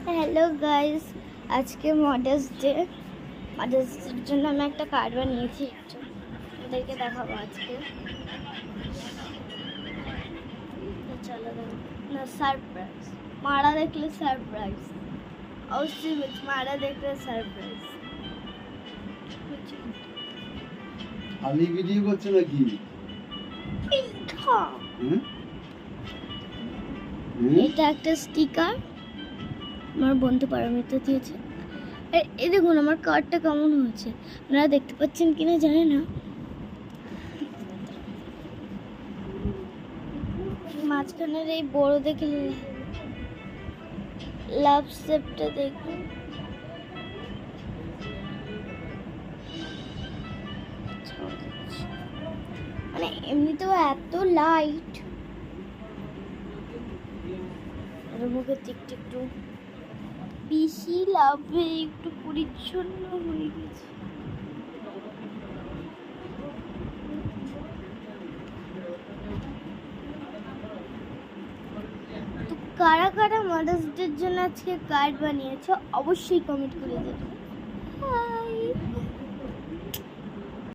Hello guys, আজকে mother's ডের জন্য আমি একটা কার্ড বানিয়েছি। ওদেরকে দেখাবো আজকে। চলো না, সারপ্রাইজ। মারা দেখলে সারপ্রাইজ, অবশ্যই বলছি, মারা দেখলে সারপ্রাইজ। খালি ভিডিও করছে নাকি? এটা একটা স্টিকার আমার বন্ধু পারমিতা দিয়েছে। আর এই দেখুন আমার কার্ডটা কেমন হয়েছে, আপনারা দেখতে পাচ্ছেন কিনা জানি না। মাঝখানের এই বড় দেখে লাভ শেপটা দেখুন। মানে এমনিতেও এত লাইট, মুখের দিকটা একটু বেশি লাভে একটু পরিচ্ছন্ন হয়ে গেছে। তো কারা কারা মাদার্স ডের জন্য আজকে কার্ড বানিয়েছো অবশ্যই কমেন্ট করে দেবে। হাই।